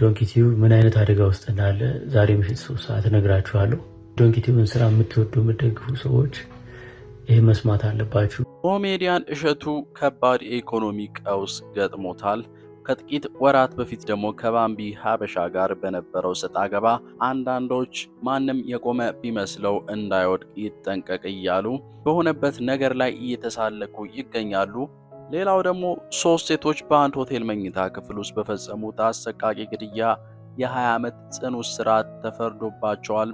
ዶንኪቲዩብ ምን አይነት አደጋ ውስጥ እንዳለ ዛሬ ምሽት 3 ሰዓት እነግራችኋለሁ። ዶንኪቲዩብን ስራ የምትወዱ የምትደግፉ ሰዎች ይህ መስማት አለባችሁ። ኮሜዲያን እሸቱ ከባድ የኢኮኖሚ ቀውስ ገጥሞታል። ከጥቂት ወራት በፊት ደግሞ ከባምቢ ሀበሻ ጋር በነበረው ሰጣ ገባ አንዳንዶች ማንም የቆመ ቢመስለው እንዳይወድቅ ይጠንቀቅ እያሉ በሆነበት ነገር ላይ እየተሳለቁ ይገኛሉ። ሌላው ደግሞ 3 ሴቶች በአንድ ሆቴል መኝታ ክፍል ውስጥ በፈጸሙት አሰቃቂ ግድያ የ20 ዓመት ጽኑ እስራት ተፈርዶባቸዋል።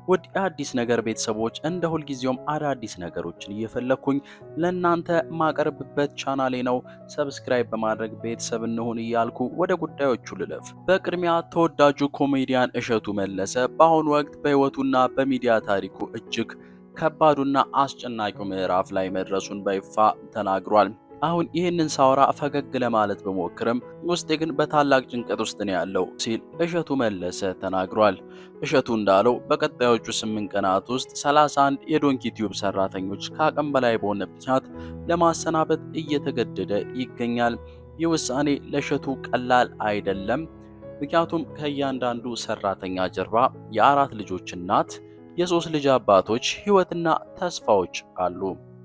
ውድ የአዲስ ነገር ቤተሰቦች እንደ ሁልጊዜውም አዳዲስ ነገሮችን እየፈለኩኝ ለእናንተ ማቀርብበት ቻናሌ ነው። ሰብስክራይብ በማድረግ ቤተሰብ እንሁን እያልኩ ወደ ጉዳዮቹ ልለፍ። በቅድሚያ ተወዳጁ ኮሜዲያን እሸቱ መለሰ በአሁኑ ወቅት በሕይወቱና በሚዲያ ታሪኩ እጅግ ከባዱና አስጨናቂው ምዕራፍ ላይ መድረሱን በይፋ ተናግሯል። አሁን ይህንን ሳወራ ፈገግ ለማለት በሞክርም ውስጤ ግን በታላቅ ጭንቀት ውስጥ ነው ያለው ሲል እሸቱ መለሰ ተናግሯል። እሸቱ እንዳለው በቀጣዮቹ 8 ቀናት ውስጥ 31 የዶንኪቲዩብ ሰራተኞች ከአቅም በላይ በሆነ ምክንያት ለማሰናበት እየተገደደ ይገኛል። ይህ ውሳኔ ለእሸቱ ቀላል አይደለም። ምክንያቱም ከእያንዳንዱ ሰራተኛ ጀርባ የ4 ልጆች እናት፣ የ3 ልጅ አባቶች ህይወትና ተስፋዎች አሉ።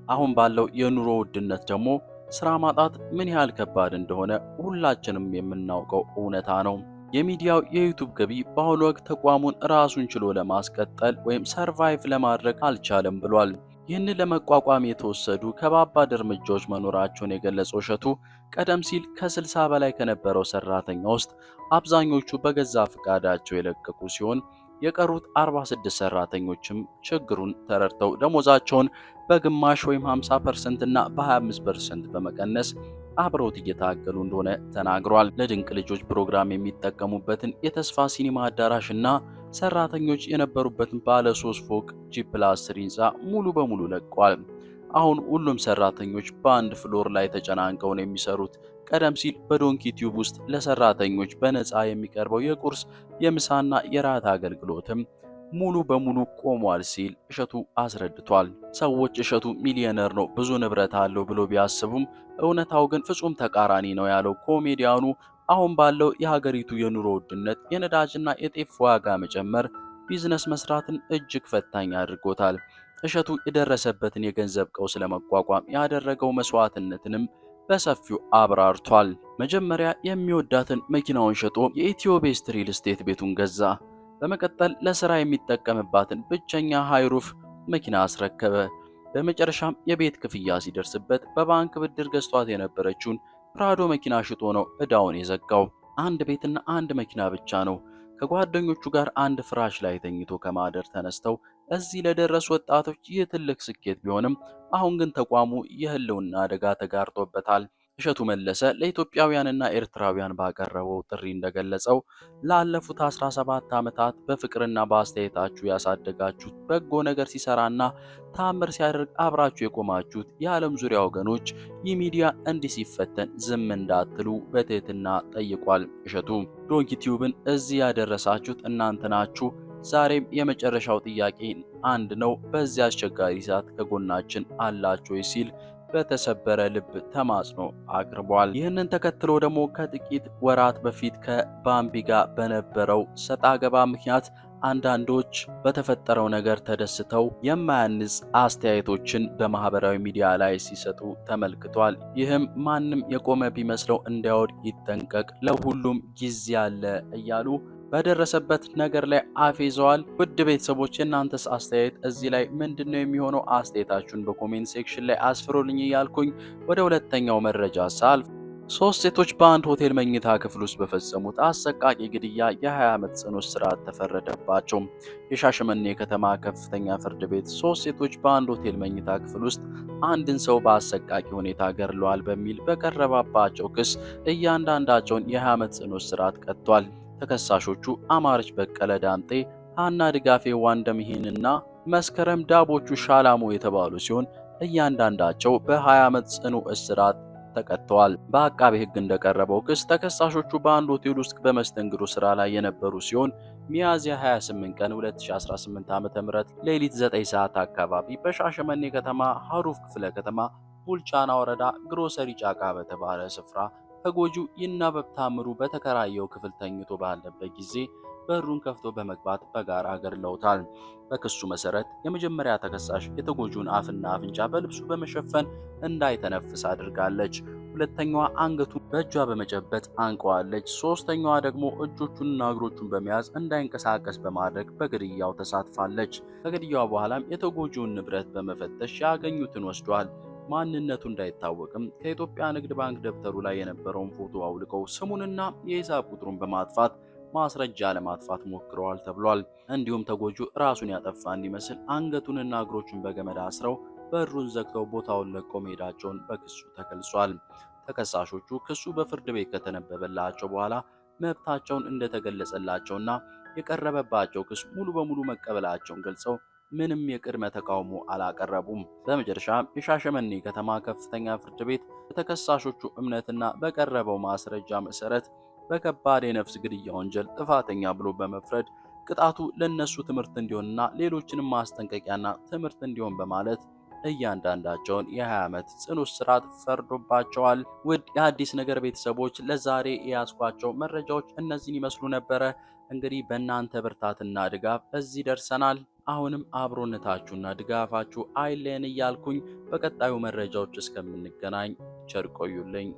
አሁን ባለው የኑሮ ውድነት ደግሞ ስራ ማጣት ምን ያህል ከባድ እንደሆነ ሁላችንም የምናውቀው እውነታ ነው። የሚዲያው የዩቲዩብ ገቢ በአሁኑ ወቅት ተቋሙን ራሱን ችሎ ለማስቀጠል ወይም ሰርቫይቭ ለማድረግ አልቻለም ብሏል። ይህንን ለመቋቋም የተወሰዱ ከባባድ እርምጃዎች መኖራቸውን የገለጸው እሸቱ ቀደም ሲል ከ60 በላይ ከነበረው ሰራተኛ ውስጥ አብዛኞቹ በገዛ ፈቃዳቸው የለቀቁ ሲሆን የቀሩት 46 ሰራተኞችም ችግሩን ተረድተው ደሞዛቸውን በግማሽ ወይም 50% እና በ25% በመቀነስ አብረውት እየታገሉ እንደሆነ ተናግሯል። ለድንቅ ልጆች ፕሮግራም የሚጠቀሙበትን የተስፋ ሲኒማ አዳራሽ እና ሰራተኞች የነበሩበትን ባለ 3 ፎቅ G+3 ህንፃ ሙሉ በሙሉ ለቀዋል። አሁን ሁሉም ሰራተኞች በአንድ ፍሎር ላይ ተጨናንቀው ነው የሚሰሩት። ቀደም ሲል በዶንኪቲዩብ ውስጥ ለሰራተኞች በነፃ የሚቀርበው የቁርስ የምሳና የራት አገልግሎትም ሙሉ በሙሉ ቆሟል ሲል እሸቱ አስረድቷል። ሰዎች እሸቱ ሚሊዮነር ነው፣ ብዙ ንብረት አለው ብሎ ቢያስቡም እውነታው ግን ፍጹም ተቃራኒ ነው ያለው ኮሜዲያኑ አሁን ባለው የሀገሪቱ የኑሮ ውድነት፣ የነዳጅና የጤፍ ዋጋ መጨመር ቢዝነስ መስራትን እጅግ ፈታኝ አድርጎታል። እሸቱ የደረሰበትን የገንዘብ ቀውስ ለመቋቋም ያደረገው መስዋዕትነትንም በሰፊው አብራርቷል። መጀመሪያ የሚወዳትን መኪናውን ሸጦ የኢትዮቤስት ሪል ስቴት ቤቱን ገዛ። በመቀጠል ለሥራ የሚጠቀምባትን ብቸኛ ሃይሩፍ መኪና አስረከበ። በመጨረሻም የቤት ክፍያ ሲደርስበት በባንክ ብድር ገዝቷት የነበረችውን ፕራዶ መኪና ሽጦ ነው ዕዳውን የዘጋው። አንድ ቤትና አንድ መኪና ብቻ ነው። ከጓደኞቹ ጋር አንድ ፍራሽ ላይ ተኝቶ ከማደር ተነስተው እዚህ ለደረሱ ወጣቶች ይህ ትልቅ ስኬት ቢሆንም አሁን ግን ተቋሙ የህልውና አደጋ ተጋርጦበታል። እሸቱ መለሰ ለኢትዮጵያውያንና ኤርትራውያን ባቀረበው ጥሪ እንደገለጸው ላለፉት 17 ዓመታት በፍቅርና በአስተያየታችሁ ያሳደጋችሁት በጎ ነገር ሲሰራና ታምር ሲያደርግ አብራችሁ የቆማችሁት የዓለም ዙሪያ ወገኖች ይህ ሚዲያ እንዲህ ሲፈተን ዝም እንዳትሉ በትህትና ጠይቋል። እሸቱ ዶንኪቲዩብን እዚህ ያደረሳችሁት እናንተ ናችሁ። ዛሬም የመጨረሻው ጥያቄ አንድ ነው፣ በዚህ አስቸጋሪ ሰዓት ከጎናችን አላችሁ ሲል በተሰበረ ልብ ተማጽኖ አቅርቧል። ይህንን ተከትሎ ደግሞ ከጥቂት ወራት በፊት ከባምቢ ጋር በነበረው ሰጣ ገባ ምክንያት አንዳንዶች በተፈጠረው ነገር ተደስተው የማያንጽ አስተያየቶችን በማህበራዊ ሚዲያ ላይ ሲሰጡ ተመልክቷል። ይህም ማንም የቆመ ቢመስለው እንዳይወድቅ ይጠንቀቅ፣ ለሁሉም ጊዜ አለ እያሉ በደረሰበት ነገር ላይ አፌዘዋል። ውድ ቤተሰቦች የእናንተስ አስተያየት እዚህ ላይ ምንድነው የሚሆነው? አስተያየታችሁን በኮሜንት ሴክሽን ላይ አስፍሩልኝ እያልኩኝ ወደ ሁለተኛው መረጃ ሳልፍ 3 ሴቶች በአንድ ሆቴል መኝታ ክፍል ውስጥ በፈጸሙት አሰቃቂ ግድያ የ20 ዓመት ጽኑ እስራት ተፈረደባቸው። የሻሸመኔ ከተማ ከፍተኛ ፍርድ ቤት 3 ሴቶች በአንድ ሆቴል መኝታ ክፍል ውስጥ አንድን ሰው በአሰቃቂ ሁኔታ ገድለዋል በሚል በቀረባባቸው ክስ እያንዳንዳቸውን የ20 ዓመት ጽኑ እስራት ቀጥቷል። ተከሳሾቹ አማረች በቀለ ዳምጤ፣ ሃና ድጋፌ ዋንደምሂንና መስከረም ዳቦቹ ሻላሞ የተባሉ ሲሆን እያንዳንዳቸው በ20 ዓመት ጽኑ እስራት ተቀጥተዋል። በአቃቤ ሕግ እንደቀረበው ክስ ተከሳሾቹ በአንድ ሆቴል ውስጥ በመስተንግዶ ስራ ላይ የነበሩ ሲሆን ሚያዝያ 28 ቀን 2018 ዓ.ም ሌሊት 9 ሰዓት አካባቢ በሻሸመኔ ከተማ ሀሩፍ ክፍለ ከተማ ቡልቻና ወረዳ ግሮሰሪ ጫቃ በተባለ ስፍራ ተጎጂው ይናበብ ታምሩ በተከራየው ክፍል ተኝቶ ባለበት ጊዜ በሩን ከፍቶ በመግባት በጋራ ገድለውታል። በክሱ መሰረት የመጀመሪያ ተከሳሽ የተጎጂውን አፍና አፍንጫ በልብሱ በመሸፈን እንዳይተነፍስ አድርጋለች። ሁለተኛዋ አንገቱን በእጇ በመጨበጥ አንቀዋለች። ሶስተኛዋ ደግሞ እጆቹንና እግሮቹን በመያዝ እንዳይንቀሳቀስ በማድረግ በግድያው ተሳትፋለች። ከግድያው በኋላም የተጎጂውን ንብረት በመፈተሽ ያገኙትን ወስዷል። ማንነቱ እንዳይታወቅም ከኢትዮጵያ ንግድ ባንክ ደብተሩ ላይ የነበረውን ፎቶ አውልቀው ስሙንና የሂሳብ ቁጥሩን በማጥፋት ማስረጃ ለማጥፋት ሞክረዋል ተብሏል። እንዲሁም ተጎጂው ራሱን ያጠፋ እንዲመስል አንገቱንና እግሮቹን በገመድ አስረው በሩን ዘግተው ቦታውን ለቀው መሄዳቸውን በክሱ ተገልጿል። ተከሳሾቹ ክሱ በፍርድ ቤት ከተነበበላቸው በኋላ መብታቸውን እንደተገለጸላቸውና የቀረበባቸው ክስ ሙሉ በሙሉ መቀበላቸውን ገልጸው ምንም የቅድመ ተቃውሞ አላቀረቡም። በመጨረሻም የሻሸመኔ ከተማ ከፍተኛ ፍርድ ቤት በተከሳሾቹ እምነትና በቀረበው ማስረጃ መሰረት በከባድ የነፍስ ግድያ ወንጀል ጥፋተኛ ብሎ በመፍረድ ቅጣቱ ለነሱ ትምህርት እንዲሆንና ሌሎችንም ማስጠንቀቂያና ትምህርት እንዲሆን በማለት እያንዳንዳቸውን የ20 ዓመት ጽኑ እስራት ፈርዶባቸዋል። ውድ የአዲስ ነገር ቤተሰቦች ለዛሬ የያዝኳቸው መረጃዎች እነዚህን ይመስሉ ነበረ። እንግዲህ በእናንተ ብርታትና ድጋፍ እዚህ ደርሰናል። አሁንም አብሮነታችሁና ድጋፋችሁ አይለየን እያልኩኝ በቀጣዩ መረጃዎች እስከምንገናኝ ቸር ቆዩልኝ።